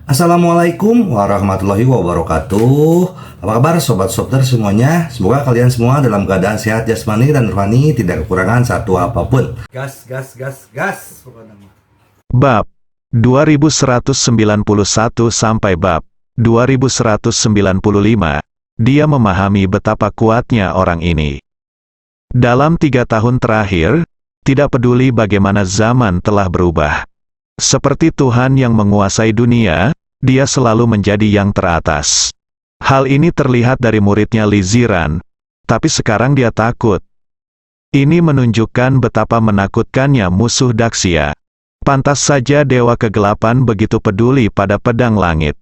Assalamualaikum warahmatullahi wabarakatuh. Apa kabar sobat Softer semuanya? Semoga kalian semua dalam keadaan sehat jasmani dan rohani, tidak kekurangan satu apapun. Gas, gas, gas, gas. Bab 2191 sampai bab 2195, dia memahami betapa kuatnya orang ini. Dalam 3 tahun terakhir, tidak peduli bagaimana zaman telah berubah. Seperti Tuhan yang menguasai dunia, dia selalu menjadi yang teratas. Hal ini terlihat dari muridnya Li Ziran, tapi sekarang dia takut. Ini menunjukkan betapa menakutkannya musuh Daxia. Pantas saja Dewa Kegelapan begitu peduli pada pedang langit.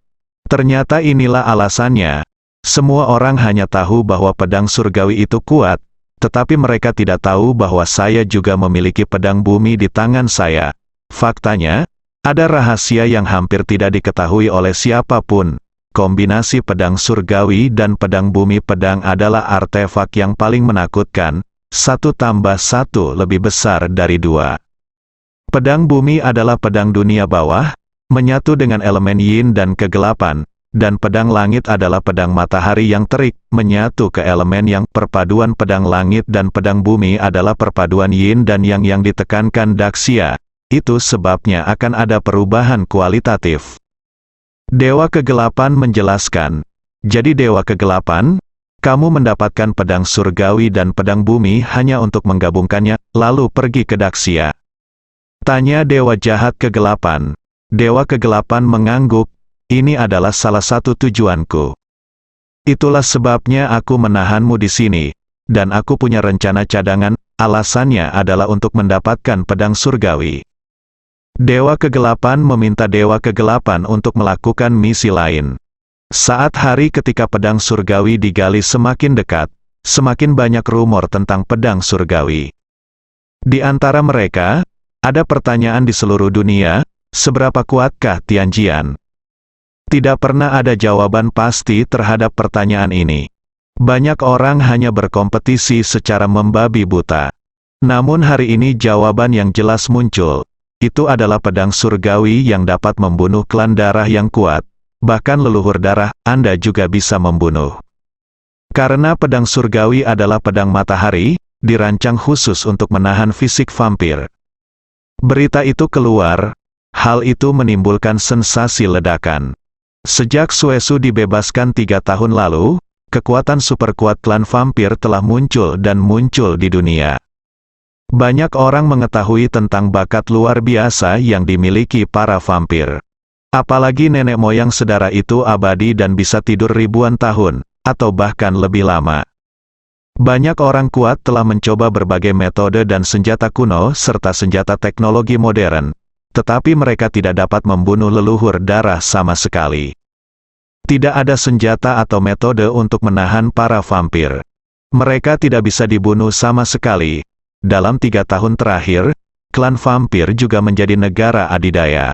Ternyata inilah alasannya. Semua orang hanya tahu bahwa pedang surgawi itu kuat, tetapi mereka tidak tahu bahwa saya juga memiliki pedang bumi di tangan saya. Faktanya, ada rahasia yang hampir tidak diketahui oleh siapapun. Kombinasi pedang surgawi dan pedang bumi pedang adalah artefak yang paling menakutkan, 1 tambah 1 lebih besar dari 2. Pedang bumi adalah pedang dunia bawah, menyatu dengan elemen yin dan kegelapan, dan pedang langit adalah pedang matahari yang terik, menyatu ke elemen yang. Perpaduan pedang langit dan pedang bumi adalah perpaduan yin dan yang ditekankan Daxia. Itu sebabnya akan ada perubahan kualitatif. Dewa Kegelapan menjelaskan, jadi Dewa Kegelapan, kamu mendapatkan pedang surgawi dan pedang bumi hanya untuk menggabungkannya, lalu pergi ke Daxia. Tanya Dewa Jahat Kegelapan. Dewa Kegelapan mengangguk, ini adalah salah satu tujuanku. Itulah sebabnya aku menahanmu di sini, dan aku punya rencana cadangan, alasannya adalah untuk mendapatkan pedang surgawi. Dewa Kegelapan meminta Dewa Kegelapan untuk melakukan misi lain. Saat hari ketika pedang surgawi digali semakin dekat, semakin banyak rumor tentang pedang surgawi. Di antara mereka, ada pertanyaan di seluruh dunia, seberapa kuatkah Tianjian? Tidak pernah ada jawaban pasti terhadap pertanyaan ini. Banyak orang hanya berkompetisi secara membabi buta. Namun hari ini jawaban yang jelas muncul. Itu adalah pedang surgawi yang dapat membunuh klan darah yang kuat. Bahkan leluhur darah, Anda juga bisa membunuh. Karena pedang surgawi adalah pedang matahari, dirancang khusus untuk menahan fisik vampir. Berita itu keluar, hal itu menimbulkan sensasi ledakan. Sejak Suesu dibebaskan 3 tahun lalu, kekuatan super kuat klan vampir telah muncul dan muncul di dunia. Banyak orang mengetahui tentang bakat luar biasa yang dimiliki para vampir. Apalagi nenek moyang saudara itu abadi dan bisa tidur ribuan tahun, atau bahkan lebih lama. Banyak orang kuat telah mencoba berbagai metode dan senjata kuno serta senjata teknologi modern, tetapi mereka tidak dapat membunuh leluhur darah sama sekali. Tidak ada senjata atau metode untuk menahan para vampir. Mereka tidak bisa dibunuh sama sekali. Dalam 3 tahun terakhir, klan vampir juga menjadi negara adidaya.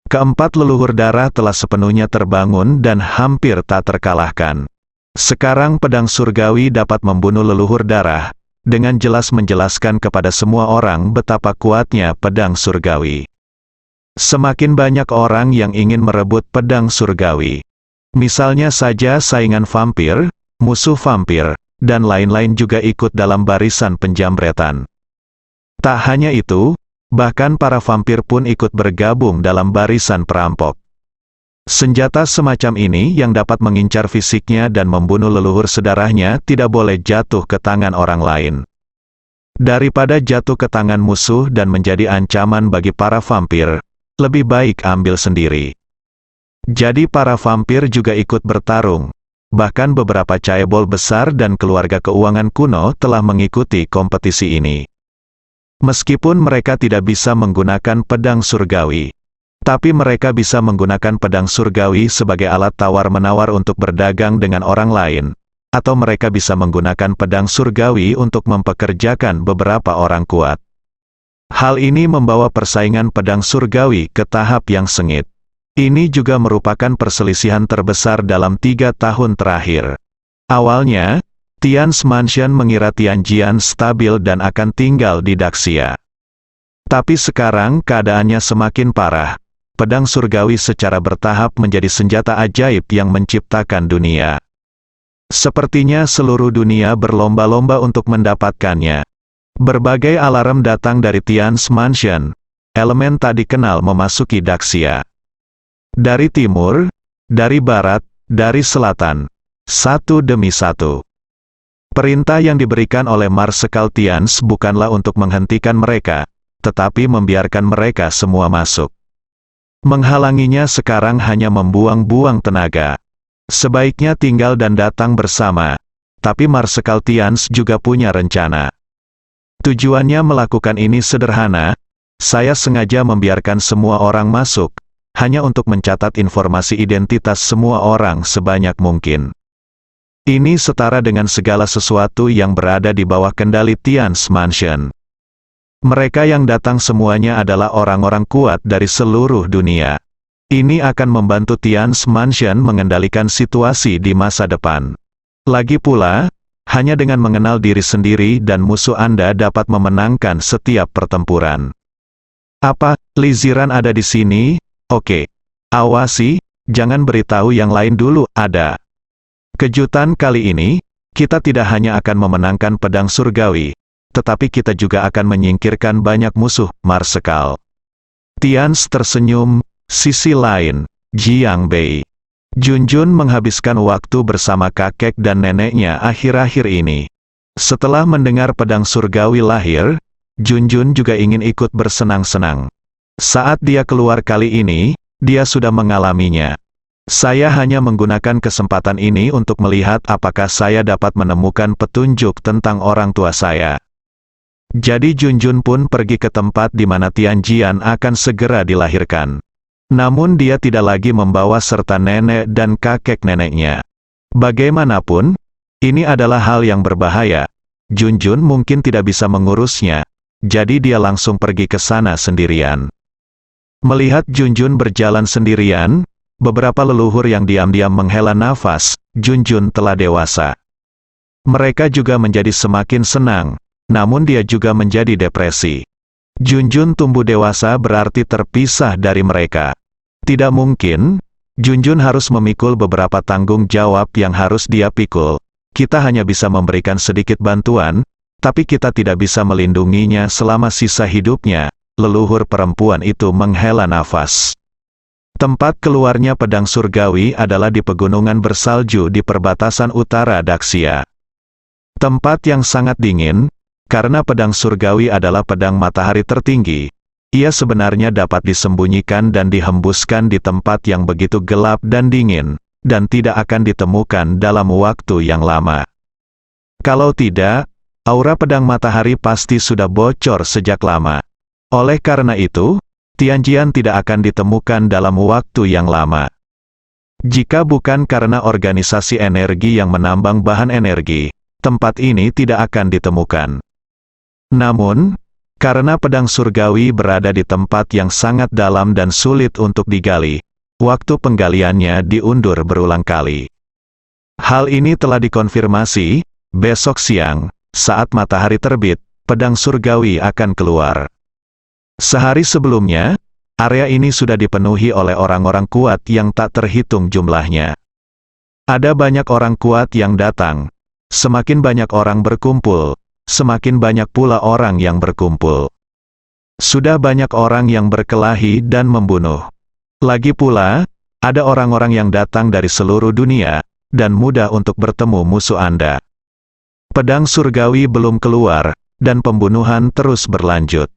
Keempat leluhur darah telah sepenuhnya terbangun dan hampir tak terkalahkan. Sekarang pedang surgawi dapat membunuh leluhur darah, dengan jelas menjelaskan kepada semua orang betapa kuatnya pedang surgawi. Semakin banyak orang yang ingin merebut pedang surgawi. Misalnya saja saingan vampir, musuh vampir, dan lain-lain juga ikut dalam barisan penjambretan. Tak hanya itu, bahkan para vampir pun ikut bergabung dalam barisan perampok. Senjata semacam ini yang dapat mengincar fisiknya dan membunuh leluhur sedarahnya tidak boleh jatuh ke tangan orang lain. Daripada jatuh ke tangan musuh dan menjadi ancaman bagi para vampir, lebih baik ambil sendiri. Jadi para vampir juga ikut bertarung. Bahkan beberapa caebol besar dan keluarga keuangan kuno telah mengikuti kompetisi ini. Meskipun mereka tidak bisa menggunakan pedang surgawi, tapi mereka bisa menggunakan pedang surgawi sebagai alat tawar-menawar untuk berdagang dengan orang lain, atau mereka bisa menggunakan pedang surgawi untuk mempekerjakan beberapa orang kuat. Hal ini membawa persaingan pedang surgawi ke tahap yang sengit. Ini juga merupakan perselisihan terbesar dalam 3 tahun terakhir. Awalnya, Tian's Mansion mengira Tianjian stabil dan akan tinggal di Daxia. Tapi sekarang keadaannya semakin parah. pedang surgawi secara bertahap menjadi senjata ajaib yang menciptakan dunia. Sepertinya seluruh dunia berlomba-lomba untuk mendapatkannya. Berbagai alarm datang dari Tian's Mansion. Elemen tak dikenal memasuki Daxia. Dari timur, dari barat, dari selatan. Satu demi satu. Perintah yang diberikan oleh Marsekal Tians bukanlah untuk menghentikan mereka, tetapi membiarkan mereka semua masuk. Menghalanginya sekarang hanya membuang-buang tenaga. Sebaiknya tinggal dan datang bersama, tapi Marsekal Tians juga punya rencana. Tujuannya melakukan ini sederhana, saya sengaja membiarkan semua orang masuk, hanya untuk mencatat informasi identitas semua orang sebanyak mungkin. Ini setara dengan segala sesuatu yang berada di bawah kendali Tian's Mansion. Mereka yang datang semuanya adalah orang-orang kuat dari seluruh dunia. Ini akan membantu Tian's Mansion mengendalikan situasi di masa depan. Lagi pula, hanya dengan mengenal diri sendiri dan musuh Anda dapat memenangkan setiap pertempuran. Apa, Li Ziran ada di sini? Oke. Awasi, jangan beritahu yang lain dulu, ada. Kejutan kali ini, kita tidak hanya akan memenangkan pedang surgawi, tetapi kita juga akan menyingkirkan banyak musuh, Marsekal. Tians tersenyum. Sisi lain, Jiang Bei. Junjun menghabiskan waktu bersama kakek dan neneknya akhir-akhir ini. Setelah mendengar pedang surgawi lahir, Junjun juga ingin ikut bersenang-senang. Saat dia keluar kali ini, dia sudah mengalaminya. Saya hanya menggunakan kesempatan ini untuk melihat apakah saya dapat menemukan petunjuk tentang orang tua saya. Jadi Junjun pun pergi ke tempat di mana Tianjian akan segera dilahirkan. Namun dia tidak lagi membawa serta nenek dan kakek neneknya. Bagaimanapun, ini adalah hal yang berbahaya. Junjun mungkin tidak bisa mengurusnya, jadi dia langsung pergi ke sana sendirian. Melihat Junjun berjalan sendirian, beberapa leluhur yang diam-diam menghela nafas, Junjun telah dewasa. Mereka juga menjadi semakin senang, namun dia juga menjadi depresi. Junjun tumbuh dewasa berarti terpisah dari mereka. Tidak mungkin, Junjun harus memikul beberapa tanggung jawab yang harus dia pikul. Kita hanya bisa memberikan sedikit bantuan, tapi kita tidak bisa melindunginya selama sisa hidupnya. Leluhur perempuan itu menghela nafas. Tempat keluarnya pedang surgawi adalah di pegunungan bersalju di perbatasan utara Daxia. Tempat yang sangat dingin, karena pedang surgawi adalah pedang matahari tertinggi. Ia sebenarnya dapat disembunyikan dan dihembuskan di tempat yang begitu gelap dan dingin, dan tidak akan ditemukan dalam waktu yang lama. Kalau tidak, aura pedang matahari pasti sudah bocor sejak lama. Oleh karena itu, Tianjian tidak akan ditemukan dalam waktu yang lama. Jika bukan karena organisasi energi yang menambang bahan energi, tempat ini tidak akan ditemukan. Namun, karena pedang surgawi berada di tempat yang sangat dalam dan sulit untuk digali, waktu penggaliannya diundur berulang kali. Hal ini telah dikonfirmasi, besok siang, saat matahari terbit, pedang surgawi akan keluar. Sehari sebelumnya, area ini sudah dipenuhi oleh orang-orang kuat yang tak terhitung jumlahnya. Ada banyak orang kuat yang datang. Semakin banyak orang berkumpul, semakin banyak pula orang yang berkumpul. Sudah banyak orang yang berkelahi dan membunuh. Lagi pula, ada orang-orang yang datang dari seluruh dunia, dan mudah untuk bertemu musuh Anda. Pedang surgawi belum keluar, dan pembunuhan terus berlanjut.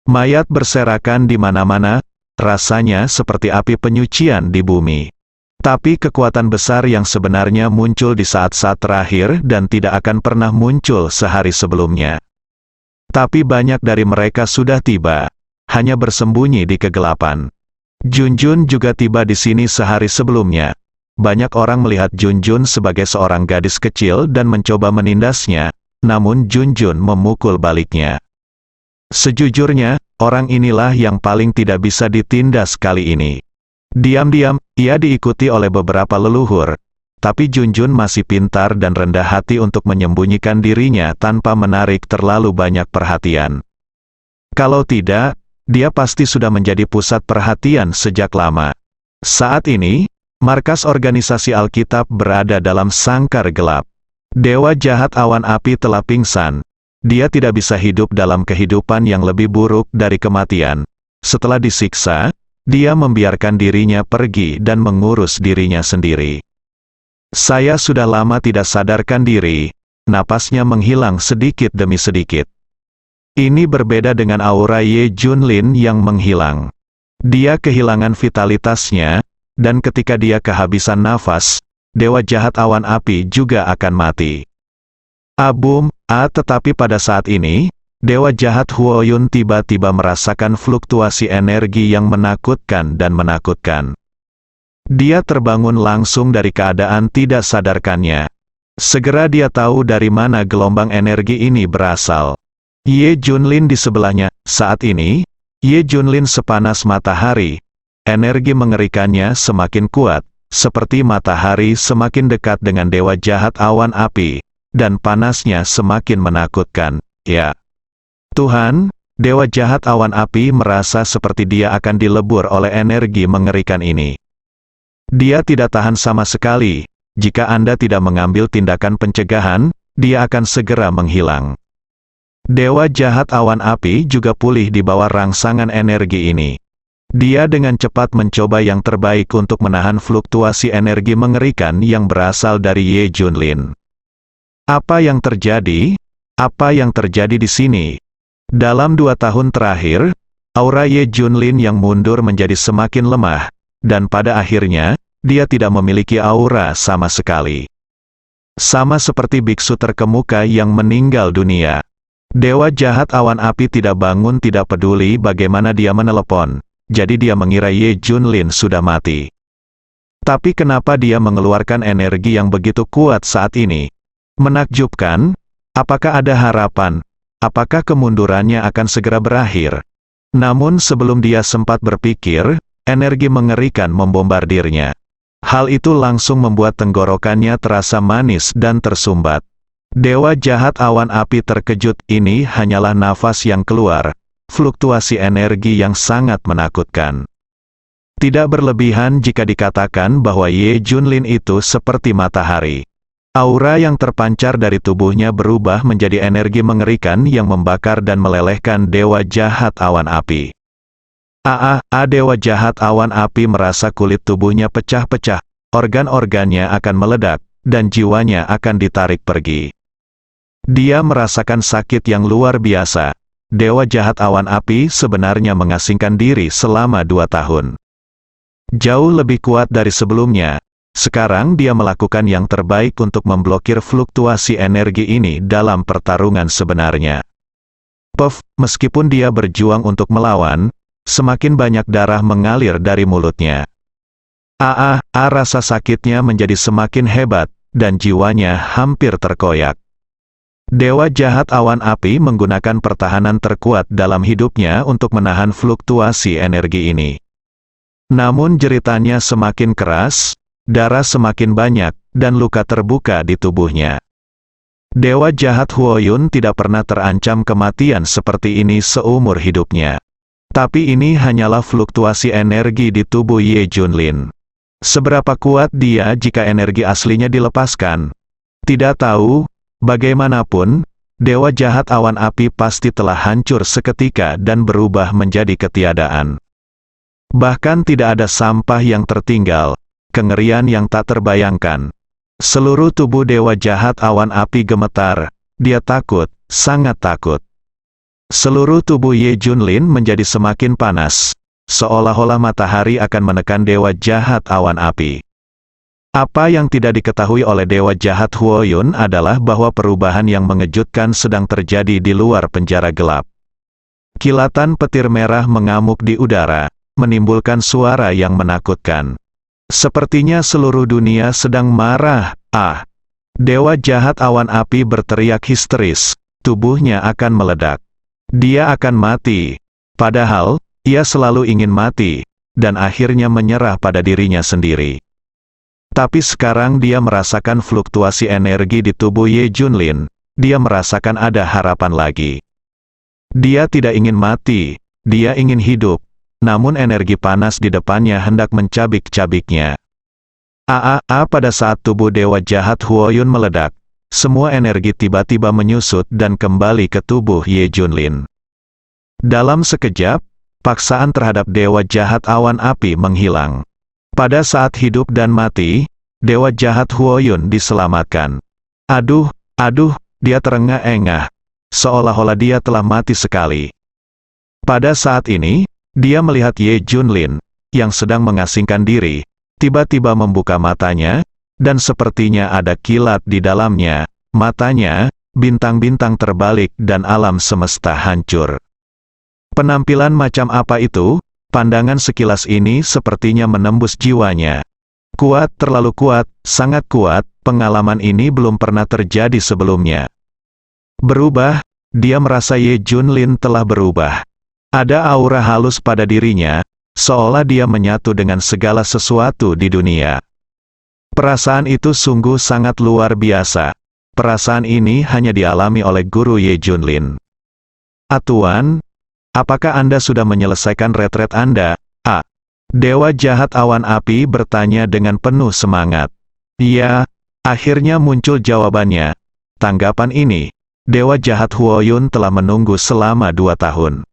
Mayat berserakan di mana-mana, rasanya seperti api penyucian di bumi. Tapi kekuatan besar yang sebenarnya muncul di saat-saat terakhir dan tidak akan pernah muncul sehari sebelumnya. Tapi banyak dari mereka sudah tiba, hanya bersembunyi di kegelapan. Junjun juga tiba di sini sehari sebelumnya. Banyak orang melihat Junjun sebagai seorang gadis kecil dan mencoba menindasnya, namun Junjun memukul baliknya. Sejujurnya, orang inilah yang paling tidak bisa ditindas kali ini. Diam-diam, ia diikuti oleh beberapa leluhur, tapi Junjun masih pintar dan rendah hati untuk menyembunyikan dirinya tanpa menarik terlalu banyak perhatian. Kalau tidak, dia pasti sudah menjadi pusat perhatian sejak lama. Saat ini, markas organisasi Alkitab berada dalam sangkar gelap. Dewa jahat awan api telah pingsan. Dia tidak bisa hidup dalam kehidupan yang lebih buruk dari kematian. Setelah disiksa, dia membiarkan dirinya pergi dan mengurus dirinya sendiri. Saya sudah lama tidak sadarkan diri, napasnya menghilang sedikit demi sedikit. Ini berbeda dengan aura Ye Junlin yang menghilang. Dia kehilangan vitalitasnya, dan ketika dia kehabisan nafas, dewa jahat awan api juga akan mati. Tetapi pada saat ini, dewa jahat Huoyun tiba-tiba merasakan fluktuasi energi yang menakutkan dan menakutkan. Dia terbangun langsung dari keadaan tidak sadarkannya. Segera dia tahu dari mana gelombang energi ini berasal. Ye Junlin di sebelahnya. Saat ini, Ye Junlin sepanas matahari. Energi mengerikannya semakin kuat, seperti matahari semakin dekat dengan dewa jahat awan api, dan panasnya semakin menakutkan. Ya, Tuhan, dewa jahat awan api merasa seperti dia akan dilebur oleh energi mengerikan ini. Dia tidak tahan sama sekali. Jika Anda tidak mengambil tindakan pencegahan, dia akan segera menghilang. Dewa jahat awan api juga pulih di bawah rangsangan energi ini. Dia dengan cepat mencoba yang terbaik untuk menahan fluktuasi energi mengerikan yang berasal dari Ye Junlin. Apa yang terjadi? Apa yang terjadi di sini? Dalam 2 tahun terakhir, aura Ye Junlin yang mundur menjadi semakin lemah, dan pada akhirnya, dia tidak memiliki aura sama sekali. Sama seperti biksu terkemuka yang meninggal dunia. Dewa jahat awan api tidak bangun, tidak peduli bagaimana dia menelepon. Jadi dia mengira Ye Junlin sudah mati. Tapi kenapa dia mengeluarkan energi yang begitu kuat saat ini? Menakjubkan. Apakah ada harapan? Apakah kemundurannya akan segera berakhir? Namun sebelum dia sempat berpikir, energi mengerikan membombardirnya. Hal itu langsung membuat tenggorokannya terasa manis dan tersumbat. Dewa jahat awan api terkejut. Ini hanyalah nafas yang keluar. Fluktuasi energi yang sangat menakutkan. Tidak berlebihan jika dikatakan bahwa Ye Junlin itu seperti matahari. Aura yang terpancar dari tubuhnya berubah menjadi energi mengerikan yang membakar dan melelehkan dewa jahat awan api. Dewa jahat awan api merasa kulit tubuhnya pecah-pecah, organ-organnya akan meledak, dan jiwanya akan ditarik pergi. Dia merasakan sakit yang luar biasa. Dewa jahat awan api sebenarnya mengasingkan diri selama 2 tahun. Jauh lebih kuat dari sebelumnya. Sekarang dia melakukan yang terbaik untuk memblokir fluktuasi energi ini dalam pertarungan sebenarnya. Meskipun dia berjuang untuk melawan, semakin banyak darah mengalir dari mulutnya. Rasa sakitnya menjadi semakin hebat, dan jiwanya hampir terkoyak. Dewa jahat awan api menggunakan pertahanan terkuat dalam hidupnya untuk menahan fluktuasi energi ini. Namun jeritannya semakin keras, darah semakin banyak, dan luka terbuka di tubuhnya. Dewa jahat Huoyun tidak pernah terancam kematian seperti ini seumur hidupnya. Tapi ini hanyalah fluktuasi energi di tubuh Ye Junlin. Seberapa kuat dia jika energi aslinya dilepaskan? Tidak tahu. Bagaimanapun, dewa jahat awan api pasti telah hancur seketika dan berubah menjadi ketiadaan. Bahkan tidak ada sampah yang tertinggal, kengerian yang tak terbayangkan. Seluruh tubuh dewa jahat awan api gemetar, dia takut, sangat takut. Seluruh tubuh Ye Junlin menjadi semakin panas, seolah-olah matahari akan menekan dewa jahat awan api. Apa yang tidak diketahui oleh dewa jahat Huoyun adalah bahwa perubahan yang mengejutkan sedang terjadi di luar penjara gelap. Kilatan petir merah mengamuk di udara, menimbulkan suara yang menakutkan. Sepertinya seluruh dunia sedang marah. Dewa jahat awan api berteriak histeris, tubuhnya akan meledak. Dia akan mati. Padahal, ia selalu ingin mati, dan akhirnya menyerah pada dirinya sendiri. Tapi sekarang dia merasakan fluktuasi energi di tubuh Ye Junlin. Dia merasakan ada harapan lagi. Dia tidak ingin mati. dia ingin hidup, namun energi panas di depannya hendak mencabik-cabiknya. Pada saat tubuh dewa jahat Huoyun meledak, semua energi tiba-tiba menyusut dan kembali ke tubuh Ye Junlin. Dalam sekejap, paksaan terhadap dewa jahat awan api menghilang. Pada saat hidup dan mati, dewa jahat Huoyun diselamatkan. Aduh, dia terengah-engah, seolah-olah dia telah mati sekali. Pada saat ini, dia melihat Ye Junlin, yang sedang mengasingkan diri, tiba-tiba membuka matanya, dan sepertinya ada kilat di dalamnya, matanya, bintang-bintang terbalik dan alam semesta hancur. Penampilan macam apa itu? Pandangan sekilas ini sepertinya menembus jiwanya. Kuat, terlalu kuat, sangat kuat, pengalaman ini belum pernah terjadi sebelumnya. Berubah, dia merasa Ye Junlin telah berubah. Ada aura halus pada dirinya, seolah dia menyatu dengan segala sesuatu di dunia. Perasaan itu sungguh sangat luar biasa. Perasaan ini hanya dialami oleh guru Ye Junlin. Tuan, apakah Anda sudah menyelesaikan retret Anda? Dewa jahat awan api bertanya dengan penuh semangat. Iya, akhirnya muncul jawabannya. Tanggapan ini, Dewa jahat Huoyun telah menunggu selama 2 tahun.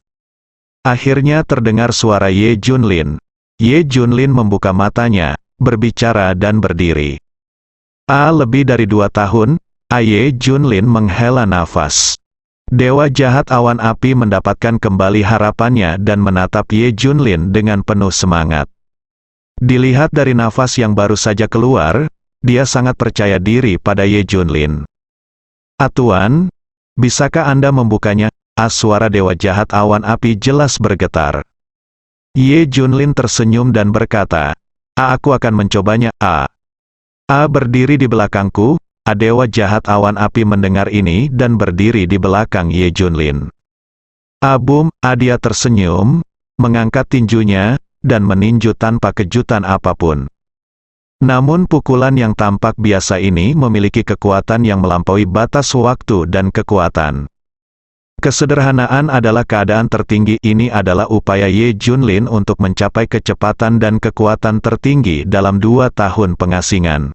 Akhirnya terdengar suara Ye Junlin. Ye Junlin membuka matanya, berbicara dan berdiri. Lebih dari 2 tahun, Ye Junlin menghela nafas. Dewa jahat awan api mendapatkan kembali harapannya dan menatap Ye Junlin dengan penuh semangat. Dilihat dari nafas yang baru saja keluar, dia sangat percaya diri pada Ye Junlin. Tuan, bisakah Anda membukanya? Suara dewa jahat awan api jelas bergetar. Ye Junlin tersenyum dan berkata, aku akan mencobanya. Berdiri di belakangku. Dewa jahat awan api mendengar ini dan berdiri di belakang Ye Junlin. Boom, dia tersenyum, mengangkat tinjunya, dan meninju tanpa kejutan apapun. Namun pukulan yang tampak biasa ini memiliki kekuatan yang melampaui batas waktu dan kekuatan. Kesederhanaan adalah keadaan tertinggi. Ini adalah upaya Ye Junlin untuk mencapai kecepatan dan kekuatan tertinggi dalam 2 tahun pengasingan.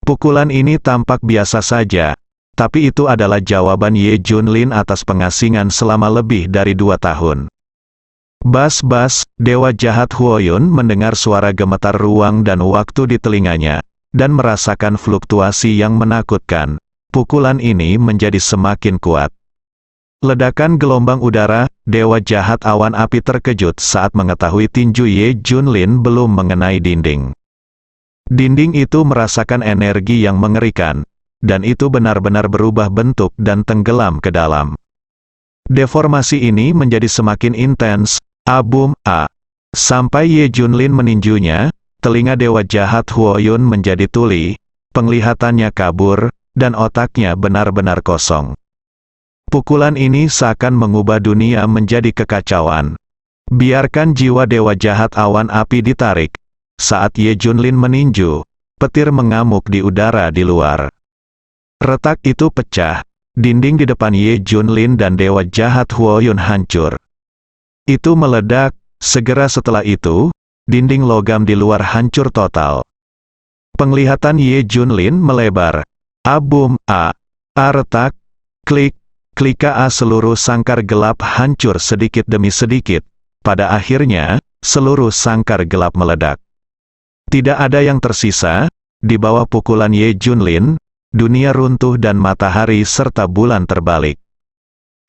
Pukulan ini tampak biasa saja, tapi itu adalah jawaban Ye Junlin atas pengasingan selama lebih dari 2 tahun. Bas, dewa jahat Huoyun mendengar suara gemetar ruang dan waktu di telinganya, dan merasakan fluktuasi yang menakutkan. Pukulan ini menjadi semakin kuat. Ledakan gelombang udara, dewa jahat awan api terkejut saat mengetahui tinju Ye Junlin belum mengenai dinding. Dinding itu merasakan energi yang mengerikan, dan itu benar-benar berubah bentuk dan tenggelam ke dalam. Deformasi ini menjadi semakin intens. Boom, sampai Ye Junlin meninjunya, telinga dewa jahat Huoyun menjadi tuli, penglihatannya kabur, dan otaknya benar-benar kosong. Pukulan ini seakan mengubah dunia menjadi kekacauan. Biarkan jiwa dewa jahat awan api ditarik. Saat Ye Junlin meninju, petir mengamuk di udara di luar. Retak itu pecah, dinding di depan Ye Junlin dan dewa jahat Huoyun hancur. Itu meledak, segera setelah itu, dinding logam di luar hancur total. Penglihatan Ye Junlin melebar. Boom, retak, klik. Klika seluruh sangkar gelap hancur sedikit demi sedikit. Pada akhirnya, seluruh sangkar gelap meledak. Tidak ada yang tersisa. Di bawah pukulan Ye Junlin, dunia runtuh dan matahari serta bulan terbalik.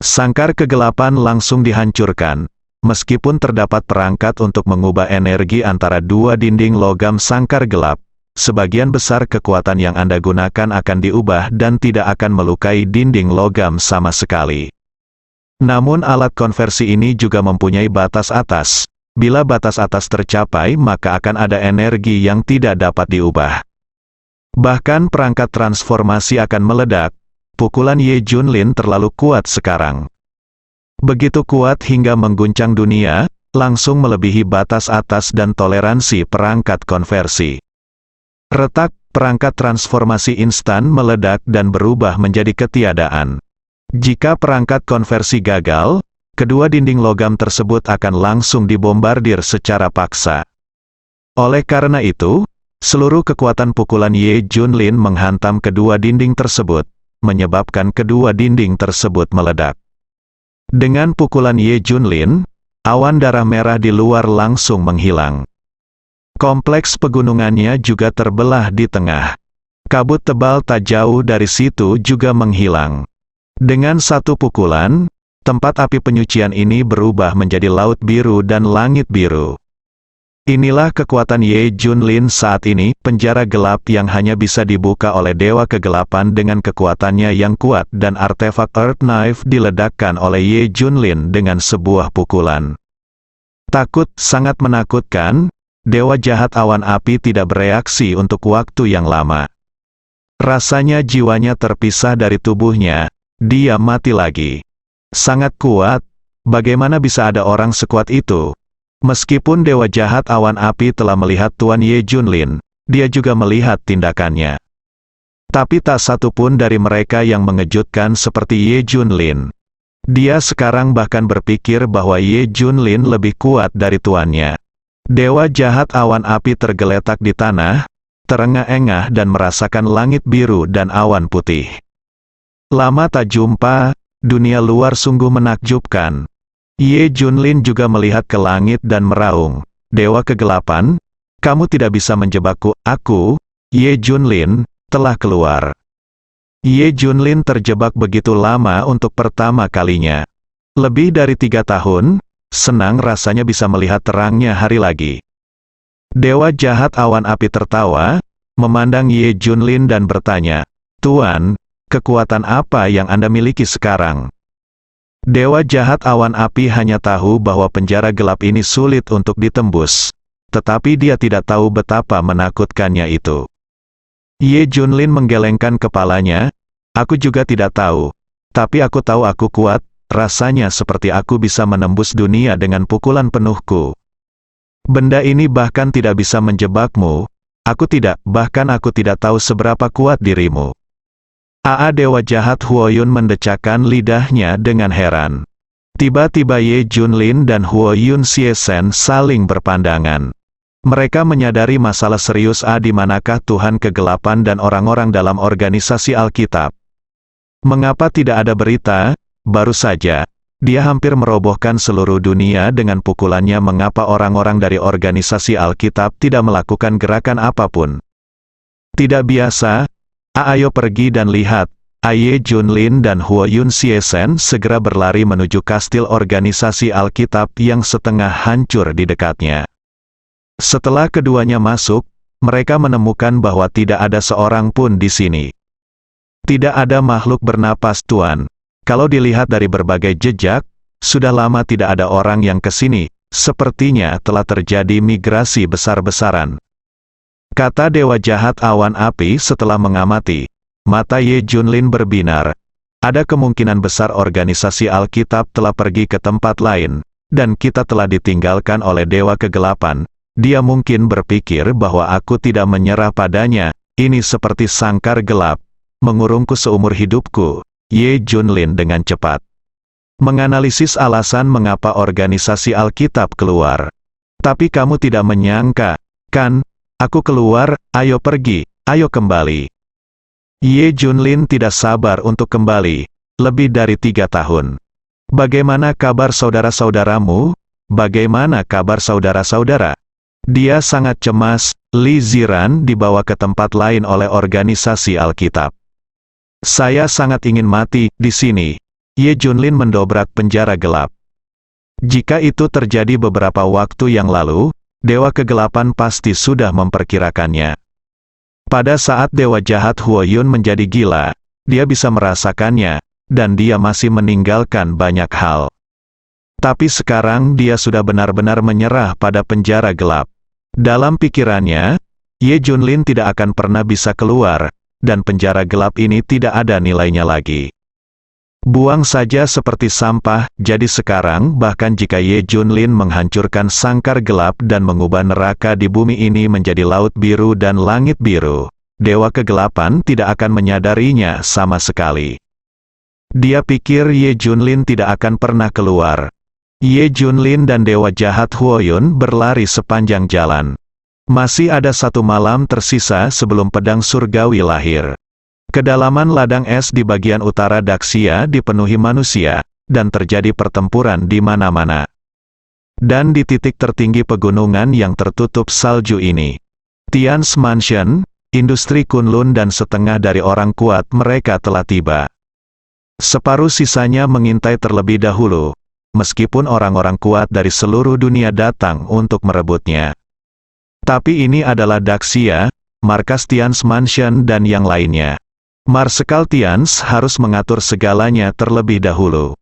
Sangkar kegelapan langsung dihancurkan. Meskipun terdapat perangkat untuk mengubah energi antara 2 dinding logam sangkar gelap, sebagian besar kekuatan yang Anda gunakan akan diubah dan tidak akan melukai dinding logam sama sekali. Namun alat konversi ini juga mempunyai batas atas. Bila batas atas tercapai maka akan ada energi yang tidak dapat diubah. Bahkan perangkat transformasi akan meledak. Pukulan Ye Junlin terlalu kuat sekarang. Begitu kuat hingga mengguncang dunia, langsung melebihi batas atas dan toleransi perangkat konversi. Retak, perangkat transformasi instan meledak dan berubah menjadi ketiadaan. Jika perangkat konversi gagal, kedua dinding logam tersebut akan langsung dibombardir secara paksa. Oleh karena itu, seluruh kekuatan pukulan Ye Junlin menghantam kedua dinding tersebut, menyebabkan kedua dinding tersebut meledak. Dengan pukulan Ye Junlin, awan darah merah di luar langsung menghilang. Kompleks pegunungannya juga terbelah di tengah. Kabut tebal tak jauh dari situ juga menghilang. Dengan satu pukulan, tempat api penyucian ini berubah menjadi laut biru dan langit biru. Inilah kekuatan Ye Junlin saat ini, penjara gelap yang hanya bisa dibuka oleh Dewa Kegelapan dengan kekuatannya yang kuat, dan artefak Earth Knife diledakkan oleh Ye Junlin dengan sebuah pukulan. Takut, sangat menakutkan, Dewa Jahat Awan Api tidak bereaksi untuk waktu yang lama. Rasanya jiwanya terpisah dari tubuhnya, dia mati lagi. Sangat kuat, bagaimana bisa ada orang sekuat itu? Meskipun Dewa Jahat Awan Api telah melihat Tuan Ye Junlin, dia juga melihat tindakannya. Tapi tak satu pun dari mereka yang mengejutkan seperti Ye Junlin. Dia sekarang bahkan berpikir bahwa Ye Junlin lebih kuat dari tuannya. Dewa Jahat Awan Api tergeletak di tanah, terengah-engah dan merasakan langit biru dan awan putih. Lama tak jumpa, dunia luar sungguh menakjubkan. Ye Junlin juga melihat ke langit dan meraung, Dewa Kegelapan, kamu tidak bisa menjebakku, aku, Ye Junlin, telah keluar. Ye Junlin terjebak begitu lama untuk pertama kalinya. Lebih dari 3 tahun, senang rasanya bisa melihat terangnya hari lagi. Dewa Jahat Awan Api tertawa, memandang Ye Junlin dan bertanya, Tuan, kekuatan apa yang Anda miliki sekarang? Dewa Jahat Awan Api hanya tahu bahwa penjara gelap ini sulit untuk ditembus, tetapi dia tidak tahu betapa menakutkannya itu. Ye Junlin menggelengkan kepalanya, aku juga tidak tahu, tapi aku tahu aku kuat, rasanya seperti aku bisa menembus dunia dengan pukulan penuhku. Benda ini bahkan tidak bisa menjebakmu, bahkan aku tidak tahu seberapa kuat dirimu. Dewa Jahat Huoyun mendecakkan lidahnya dengan heran. Tiba-tiba Ye Junlin dan Huoyun Siesen saling berpandangan. Mereka menyadari masalah serius di manakah Tuhan Kegelapan dan orang-orang dalam organisasi Alkitab. Mengapa tidak ada berita? Baru saja, dia hampir merobohkan seluruh dunia dengan pukulannya. Mengapa orang-orang dari organisasi Alkitab tidak melakukan gerakan apapun? Tidak biasa. Ayo pergi dan lihat. Ye Junlin dan Huoyun Siesen segera berlari menuju kastil organisasi Alkitab yang setengah hancur di dekatnya. Setelah keduanya masuk, mereka menemukan bahwa tidak ada seorang pun di sini. Tidak ada makhluk bernapas, Tuan. Kalau dilihat dari berbagai jejak, sudah lama tidak ada orang yang ke sini. Sepertinya telah terjadi migrasi besar-besaran. Kata Dewa Jahat Awan Api setelah mengamati. Mata Ye Junlin berbinar. Ada kemungkinan besar organisasi Alkitab telah pergi ke tempat lain, dan kita telah ditinggalkan oleh Dewa Kegelapan. Dia mungkin berpikir bahwa aku tidak menyerah padanya. Ini seperti sangkar gelap, mengurungku seumur hidupku. Ye Junlin dengan cepat menganalisis alasan mengapa organisasi Alkitab keluar. Tapi kamu tidak menyangka, kan? Aku keluar, ayo pergi, ayo kembali. Ye Junlin tidak sabar untuk kembali, lebih dari 3 tahun. Bagaimana kabar saudara-saudaramu? Bagaimana kabar saudara-saudara? Dia sangat cemas. Li Ziran dibawa ke tempat lain oleh organisasi Alkitab. Saya sangat ingin mati di sini. Ye Junlin mendobrak penjara gelap. Jika itu terjadi beberapa waktu yang lalu, Dewa Kegelapan pasti sudah memperkirakannya. Pada saat Dewa Jahat Huoyun menjadi gila, dia bisa merasakannya, dan dia masih meninggalkan banyak hal. Tapi sekarang dia sudah benar-benar menyerah pada penjara gelap. Dalam pikirannya, Ye Junlin tidak akan pernah bisa keluar, dan penjara gelap ini tidak ada nilainya lagi. Buang saja seperti sampah. Jadi sekarang, bahkan jika Ye Junlin menghancurkan sangkar gelap dan mengubah neraka di bumi ini menjadi laut biru dan langit biru, Dewa Kegelapan tidak akan menyadarinya sama sekali. Dia pikir Ye Junlin tidak akan pernah keluar. Ye Junlin dan Dewa Jahat Huoyun berlari sepanjang jalan. Masih ada 1 malam tersisa sebelum pedang surgawi lahir. Kedalaman ladang es di bagian utara Daxia dipenuhi manusia, dan terjadi pertempuran di mana-mana. Dan di titik tertinggi pegunungan yang tertutup salju ini, Tian's Mansion, industri Kunlun dan setengah dari orang kuat mereka telah tiba. Separuh sisanya mengintai terlebih dahulu, meskipun orang-orang kuat dari seluruh dunia datang untuk merebutnya. Tapi ini adalah Daxia, markas Tian's Mansion dan yang lainnya. Marsekal Tian's harus mengatur segalanya terlebih dahulu.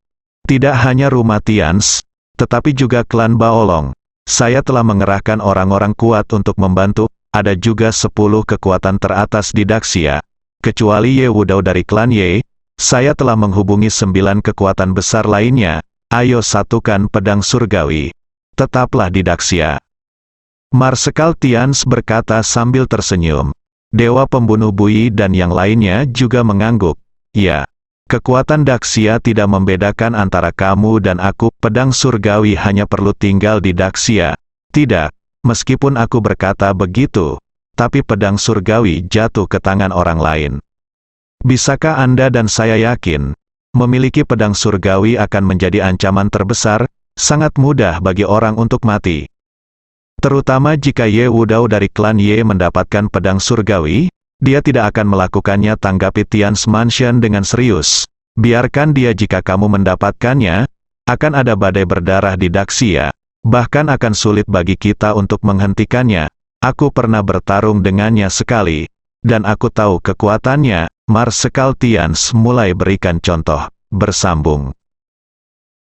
Tidak hanya rumah Tian's, tetapi juga klan Baolong. Saya telah mengerahkan orang-orang kuat untuk membantu, ada juga 10 kekuatan teratas di Daxia. Kecuali Ye Wudao dari klan Ye, saya telah menghubungi 9 kekuatan besar lainnya. Ayo satukan pedang surgawi. Tetaplah di Daxia. Marsekal Tian's berkata sambil tersenyum. Dewa pembunuh Bui dan yang lainnya juga mengangguk. Ya, kekuatan Daxia tidak membedakan antara kamu dan aku. Pedang surgawi hanya perlu tinggal di Daxia. Tidak, meskipun aku berkata begitu, tapi pedang surgawi jatuh ke tangan orang lain. Bisakah Anda dan saya yakin, memiliki pedang surgawi akan menjadi ancaman terbesar? Sangat mudah bagi orang untuk mati. Terutama jika Ye Wudao dari klan Ye mendapatkan pedang surgawi, dia tidak akan melakukannya, tanggapi Tian's Mansion dengan serius. Biarkan dia, jika kamu mendapatkannya, akan ada badai berdarah di Daxia. Bahkan akan sulit bagi kita untuk menghentikannya. Aku pernah bertarung dengannya sekali, dan aku tahu kekuatannya. Marsekal Tian's mulai berikan contoh, bersambung.